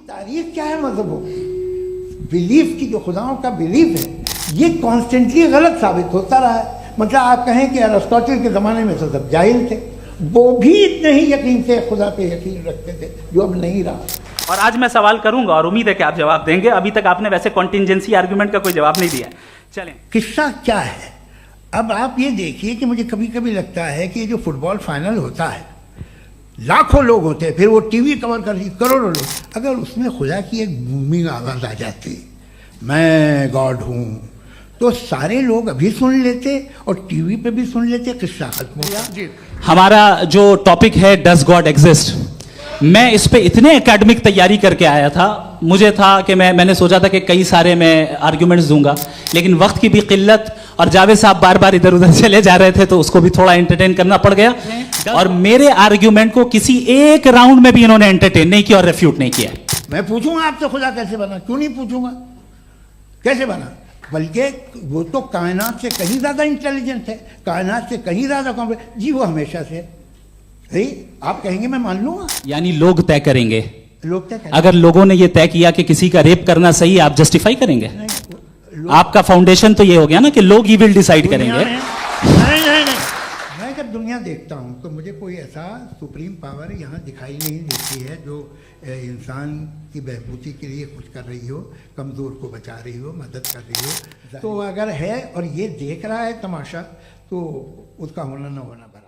तारीख क्या है मजहबों की, बिलीफ की, जो खुदाओं का बिलीफ है ये कॉन्स्टेंटली गलत साबित होता रहा है। मतलब आप कहें कि अरिस्टोटल के ज़माने में तो सब जाहिल थे, वो भी इतने ही यकीन से खुदा पे यकीन रखते थे जो अब नहीं रहा। और आज मैं सवाल करूंगा और उम्मीद है कि आप जवाब देंगे। अभी तक आपने वैसे कॉन्टिंजेंसी आर्गुमेंट का कोई जवाब नहीं दिया। चलें, किस्सा क्या है। अब आप ये देखिए कि मुझे कभी कभी लगता है कि जो फुटबॉल फाइनल होता है, लाखों लोग होते हैं, फिर वो टीवी कवर कर करोड़ों लोग, अगर उसमें खुदा की एक बूमिंग आवाज़ आ जाती, मैं गॉड हूँ, तो सारे लोग अभी सुन लेते और टीवी पे भी सुन लेते, किस्सा खत्म हो गया। जी, हमारा जो टॉपिक है डज गॉड एग्जिस्ट, मैं इस पे इतने एकेडमिक तैयारी करके आया था, मुझे था कि मैंने सोचा था कि कई सारे मैं आर्ग्यूमेंट्स दूंगा, लेकिन वक्त की भी किल्लत और जावेद साहब बार बार इधर उधर चले जा रहे थे तो उसको भी थोड़ा एंटरटेन करना पड़ गया, और मेरे आर्ग्यूमेंट को किसी एक राउंड में भी इन्होंने एंटरटेन नहीं किया और रेफ्यूट नहीं किया। मैं पूछूंगा आपसे खुदा कैसे बना, क्यों नहीं पूछूंगा कैसे बना, बल्कि वो तो कायनात से कहीं ज़्यादा इंटेलिजेंट है, कायनात से कहीं ज़्यादा कॉम्प्लेक्स। जी वो हमेशा से सही, आप कहेंगे मैं मान लूंगा। यानी लोग तय करेंगे, लोग तय करेंगे। अगर लोगों ने ये तय किया कि किसी का रेप करना सही है, आप जस्टिफाई करेंगे? आपका फाउंडेशन तो ये हो गया ना कि लोग ही विल डिसाइड करेंगे। नहीं, मैं जब दुनिया देखता हूँ तो मुझे कोई ऐसा सुप्रीम पावर यहाँ दिखाई नहीं देती है जो इंसान की बहबूदी के लिए कुछ कर रही हो, कमज़ोर को बचा रही हो, मदद कर रही हो। तो अगर है और ये देख रहा है तमाशा, तो उसका होना न होना बराबर है।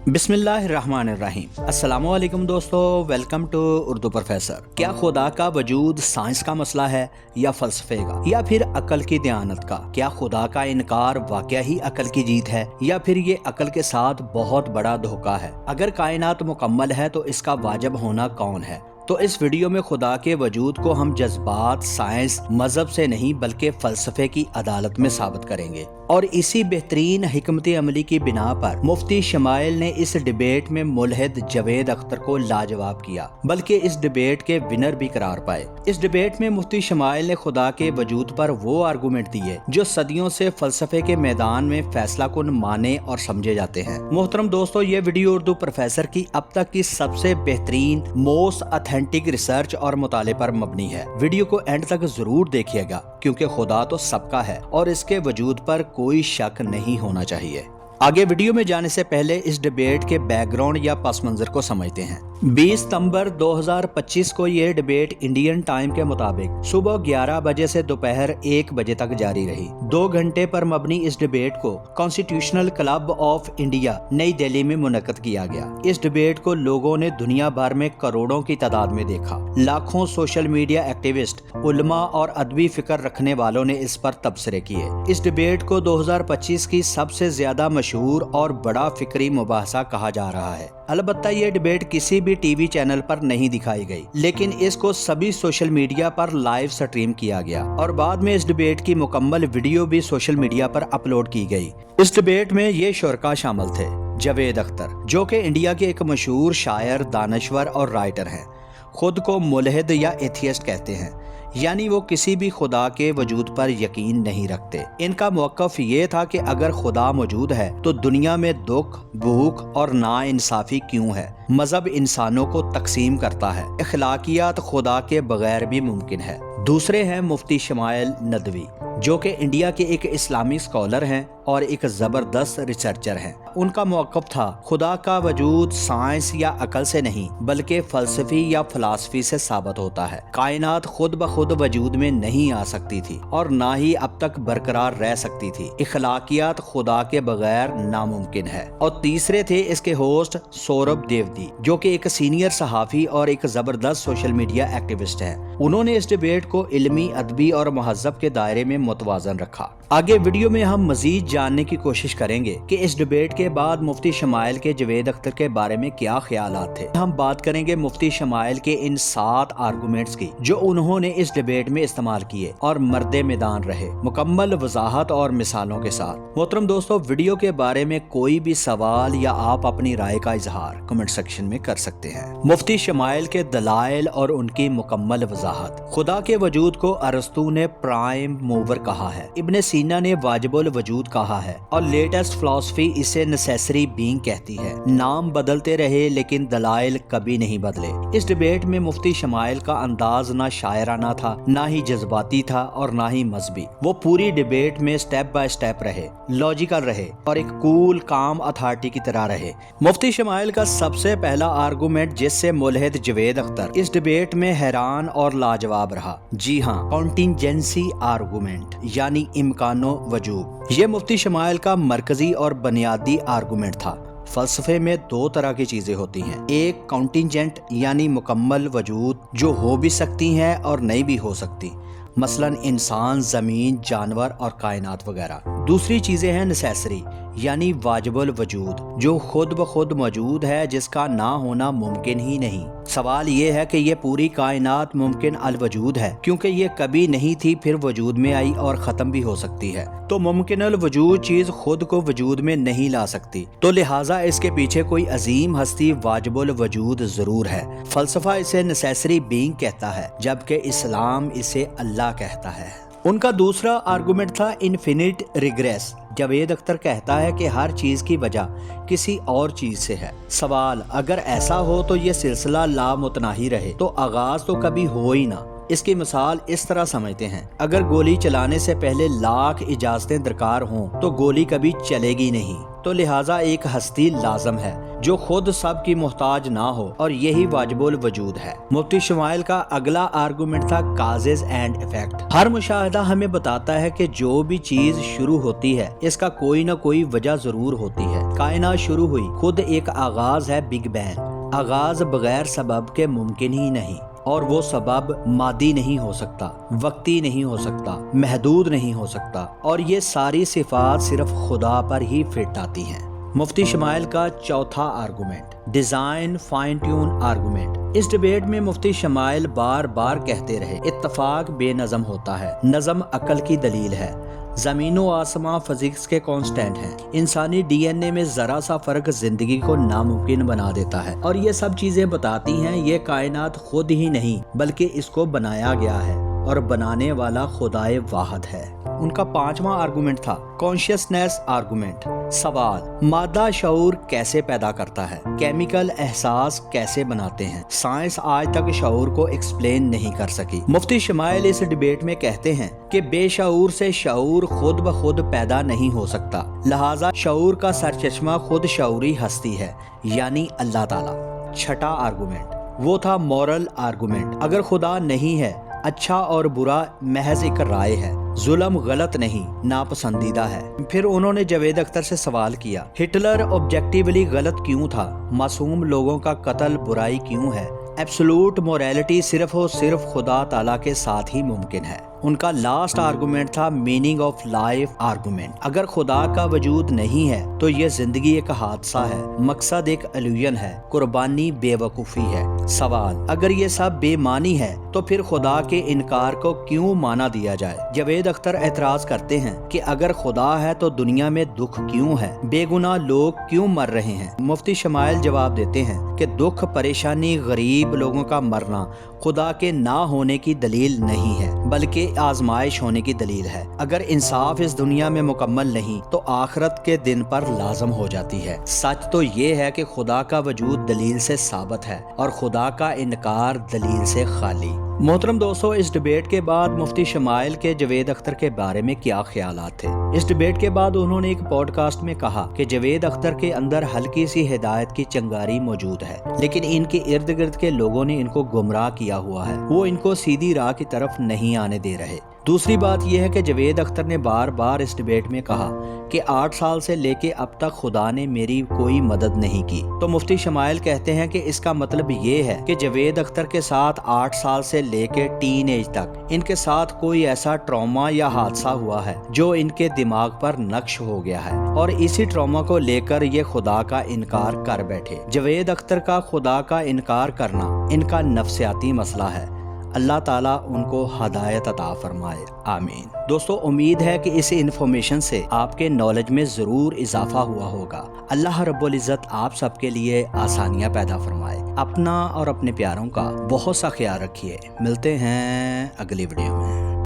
बिस्मिल्लाहिर्रहमानिर्रहीम। अस्सलामुअलैकुम दोस्तों, वेलकम टू उर्दू प्रोफेसर। क्या खुदा का वजूद साइंस का मसला है या फलसफे का या फिर अकल की दयानत का? क्या खुदा का इनकार वाकया ही अकल की जीत है या फिर ये अकल के साथ बहुत बड़ा धोखा है? अगर कायनात मुकम्मल है तो इसका वाजिब होना कौन है? तो इस वीडियो में खुदा के वजूद को हम जज्बात, साइंस, मजहब से नहीं बल्कि फलसफे की अदालत में साबित करेंगे। और इसी बेहतरीन हिकमत अमली की बिना पर मुफ्ती शमाइल ने इस डिबेट में मुल्हिद जावेद अख्तर को लाजवाब किया, बल्कि इस डिबेट के विनर भी करार पाए। इस डिबेट में मुफ्ती शमाइल ने खुदा के वजूद पर वो आर्गूमेंट दिए जो सदियों से फलसफे के मैदान में फैसला कुन माने और समझे जाते हैं। मोहतरम दोस्तों, ये वीडियो उर्दू प्रोफेसर की अब तक की सबसे बेहतरीन, मोस्ट ऑथेंटिक रिसर्च और मुताले पर मबनी है। वीडियो को एंड तक जरूर देखिएगा क्योंकि खुदा तो सबका है और इसके वजूद पर कोई शक नहीं होना चाहिए। आगे वीडियो में जाने से पहले इस डिबेट के बैकग्राउंड या पस मंजर को समझते हैं। 20 सितंबर 2025 को यह डिबेट इंडियन टाइम के मुताबिक सुबह 11 बजे से दोपहर 1 बजे तक जारी रही। 2 घंटे पर मबनी इस डिबेट को कॉन्स्टिट्यूशनल क्लब ऑफ इंडिया नई दिल्ली में मुनक्कद किया गया। इस डिबेट को लोगों ने दुनिया भर में करोड़ों की तादाद में देखा। लाखों सोशल मीडिया एक्टिविस्ट, उलमा और अदबी फिक्र रखने वालों ने इस पर तबसरे किए। इस डिबेट को 2025 की सबसे ज्यादा मशहूर और बड़ा फिक्री मुबाहसा कहा जा रहा है। अलबत्ता ये डिबेट किसी भी टीवी चैनल पर नहीं दिखाई गई, लेकिन इसको सभी सोशल मीडिया पर लाइव स्ट्रीम किया गया और बाद में इस डिबेट की मुकम्मल वीडियो भी सोशल मीडिया पर अपलोड की गई। इस डिबेट में ये शुरका शामिल थे: जावेद अख्तर, जो कि इंडिया के एक मशहूर शायर, दानश्वर और राइटर हैं। खुद को मुल्हिद या एथियस्ट कहते हैं, यानी वो किसी भी खुदा के वजूद पर यकीन नहीं रखते। इनका मौक़िफ़ ये था कि अगर खुदा मौजूद है तो दुनिया में दुख, भूख और नाइंसाफ़ी क्यों है? मजहब इंसानों को तकसीम करता है, अखलाकियात खुदा के बगैर भी मुमकिन है। दूसरे हैं मुफ्ती शमाइल नदवी, जो कि इंडिया के एक इस्लामी स्कॉलर हैं और एक ज़बरदस्त रिसर्चर हैं। उनका मौक़िफ़ था खुदा का वजूद साइंस या अकल से नहीं बल्कि फ़लसफ़ी या फ़िलासफ़ी से साबित होता है। कायनात खुद ब खुद वजूद में नहीं आ सकती थी और ना ही अब तक बरकरार रह सकती थी। इखलाकियात खुदा के बगैर नामुमकिन है। और तीसरे थे इसके होस्ट सौरभ देवदी, जो कि एक सीनियर सहाफ़ी और एक ज़बरदस्त सोशल मीडिया एक्टिविस्ट हैं। उन्होंने इस डिबेट को इल्मी, अदबी और महज़ब के दायरे में मुतवाज़न रखा। आगे वीडियो में हम मजीद जानने की कोशिश करेंगे कि इस डिबेट के बाद मुफ्ती शमाइल के जावेद अख्तर के बारे में क्या ख्यालात थे। हम बात करेंगे मुफ्ती शमाइल के इन 7 आर्गूमेंट्स की जो उन्होंने इस डिबेट में इस्तेमाल किए और मर्दे मैदान रहे, मुकम्मल वजाहत और मिसालों के साथ। मोहतरम दोस्तों, वीडियो के बारे में कोई भी सवाल या आप अपनी राय का इजहार कमेंट सेक्शन में कर सकते हैं। मुफ्ती शमाइल के दलाइल और उनकी मुकम्मल वजाहत। खुदा के वजूद को अरस्तू ने प्राइम मूवर कहा है, इब्न सीना ने वाजिबुल वजूद कहा है और लेटेस्ट फिलॉसफी इसे नेसेसरी बीइंग कहती है। नाम बदलते रहे लेकिन दलाइल कभी नहीं बदले। इस डिबेट में मुफ्ती शमाइल का अंदाज ना शायराना था, ना ही जज्बाती था और ना ही मजहबी। वो पूरी डिबेट में स्टेप बाय स्टेप रहे, लॉजिकल रहे और एक कूल काम अथॉरिटी की तरह रहे। मुफ्ती शमाइल का सबसे पहला आर्गूमेंट जिससे मुल्हिद जवेद अख्तर इस डिबेट में हैरान और लाजवाब रहा, जी हाँ, कॉन्टिंजेंसी आर्गूमेंट यानी इम्कानो वजूब। ये मुफ्ती शमाइल का मरकजी और बुनियादी आर्गूमेंट था। फलसफे में दो तरह की चीजें होती हैं, एक कॉन्टिंजेंट यानी मुकम्मल वजूद जो हो भी सकती हैं और नहीं भी हो सकती, मसलन इंसान, जमीन, जानवर और कायनात वगैरह। दूसरी चीजें हैं नेसेसरी यानी वाजिबुल वजूद जो खुद ब खुद मौजूद है, जिसका ना होना मुमकिन ही नहीं। सवाल ये है कि ये पूरी कायनात मुमकिन अल वजूद है क्योंकि ये कभी नहीं थी, फिर वजूद में आई और ख़त्म भी हो सकती है। तो मुमकिन अल वजूद चीज़ खुद को वजूद में नहीं ला सकती, तो लिहाजा इसके पीछे कोई अजीम हस्ती वाजिबुल वजूद ज़रूर है। फ़लसफ़ा इसे नेसेसरी बीइंग कहता है जबकि इस्लाम इसे अल्लाह कहता है। उनका दूसरा आर्गुमेंट था इन्फिनिट रिग्रेस। जवेद अख्तर कहता है कि हर चीज़ की वजह किसी और चीज़ से है। सवाल, अगर ऐसा हो तो ये सिलसिला लामुतनाही रहे, तो आगाज़ तो कभी हो ही ना। इसकी मिसाल इस तरह समझते हैं, अगर गोली चलाने से पहले लाख इजाज़तें दरकार हों तो गोली कभी चलेगी नहीं, तो लिहाजा एक हस्ती लाजम है जो खुद सब की मोहताज ना हो, और यही वाजिबुल वजूद है। मुफ्ती शमाइल का अगला आर्गुमेंट था काजेज एंड इफेक्ट। हर मुशाहिदा हमें बताता है कि जो भी चीज शुरू होती है इसका कोई ना कोई वजह जरूर होती है। कायनात शुरू हुई, खुद एक आगाज है, बिग बैंग। आगाज बगैर सबब के मुमकिन ही नहीं, और वो सबब मादी नहीं हो सकता, वक्ती नहीं हो सकता, महदूद नहीं हो सकता, और ये सारी सिफात सिर्फ खुदा पर ही फिट आती हैं। मुफ्ती शमाइल का चौथा argument design fine tune argument. इस डिबेट में मुफ्ती शमाइल बार बार कहते रहे, इत्तफाक बेनज़म होता है, नज़म अकल की दलील है, ज़मीनो आसमां फिजिक्स के कांस्टेंट हैं, इंसानी डीएनए में ज़रा सा फ़र्क ज़िंदगी को नामुमकिन बना देता है, और ये सब चीज़ें बताती हैं ये कायनात खुद ही नहीं बल्कि इसको बनाया गया है और बनाने वाला खुदाए वाहिद है। उनका पांचवा आर्गुमेंट था कॉन्शियसनेस आर्गुमेंट। सवाल, मादा शऊर कैसे पैदा करता है, केमिकल एहसास कैसे बनाते हैं, साइंस आज तक शऊर को एक्सप्लेन नहीं कर सकी। मुफ्ती शमाइल इस डिबेट में कहते हैं कि बेशऊर से शऊर खुद ब खुद पैदा नहीं हो सकता, लिहाजा शऊर का सरचश्मा खुद शऊरी हस्ती है यानी अल्लाह ताला। छठा आर्गुमेंट वो था मॉरल आर्गुमेंट। अगर खुदा नहीं है, अच्छा और बुरा महज एक राय है, जुल्म गलत नहीं नापसंदीदा है। फिर उन्होंने जवेद अख्तर से सवाल किया, हिटलर ऑब्जेक्टिवली गलत क्यों था, मासूम लोगों का कत्ल बुराई क्यों है, एब्सोल्यूट मोरालिटी सिर्फ और सिर्फ खुदा ताला के साथ ही मुमकिन है। उनका लास्ट आर्गुमेंट था मीनिंग ऑफ लाइफ आर्गुमेंट। अगर खुदा का वजूद नहीं है तो ये जिंदगी एक हादसा है, मकसद एक इल्यूजन है, कुर्बानी बेवकूफ़ी है। सवाल, अगर ये सब बेमानी है तो फिर खुदा के इनकार को क्यों माना दिया जाए। जवेद अख्तर एतराज करते हैं कि अगर खुदा है तो दुनिया में दुख क्यों है, बेगुनाह लोग क्यों मर रहे हैं। मुफ्ती शमाइल जवाब देते हैं कि दुख, परेशानी, गरीब लोगों का मरना खुदा के ना होने की दलील नहीं है बल्कि आजमाइश होने की दलील है। अगर इंसाफ इस दुनिया में मुकम्मल नहीं तो आखिरत के दिन पर लाजम हो जाती है। सच तो ये है कि खुदा का वजूद दलील से साबित है और खुदा का इनकार दलील से खाली। मोहतरम दोस्तों, इस डिबेट के बाद मुफ्ती शमाइल के जवेद अख्तर के बारे में क्या ख्यालात थे। इस डिबेट के बाद उन्होंने एक पॉडकास्ट में कहा कि जवेद अख्तर के अंदर हल्की सी हिदायत की चिंगारी मौजूद है, लेकिन इनके इर्द गिर्द के लोगों ने इनको गुमराह किया हुआ है, वो इनको सीधी राह की तरफ नहीं आने दे रहे। दूसरी बात यह है कि जवेद अख्तर ने बार बार इस डिबेट में कहा कि 8 साल से लेके अब तक खुदा ने मेरी कोई मदद नहीं की। तो मुफ्ती शमाइल कहते हैं कि इसका मतलब ये है कि जवेद अख्तर के साथ 8 साल से लेके टीन एज तक इनके साथ कोई ऐसा ट्रॉमा या हादसा हुआ है जो इनके दिमाग पर नक्श हो गया है और इसी ट्रॉमा को लेकर ये खुदा का इनकार कर बैठे। जवेद अख्तर का खुदा का इनकार करना इनका नफ्सियाती मसला है। اللہ تعالیٰ ان کو ہدایت عطا فرمائے، آمین۔ دوستو امید ہے کہ اس انفارمیشن سے آپ کے نالج میں ضرور اضافہ ہوا ہوگا۔ اللہ رب العزت آپ سب کے لیے آسانیاں پیدا فرمائے۔ اپنا اور اپنے پیاروں کا بہت سا خیال رکھیے۔ ملتے ہیں اگلی ویڈیو میں۔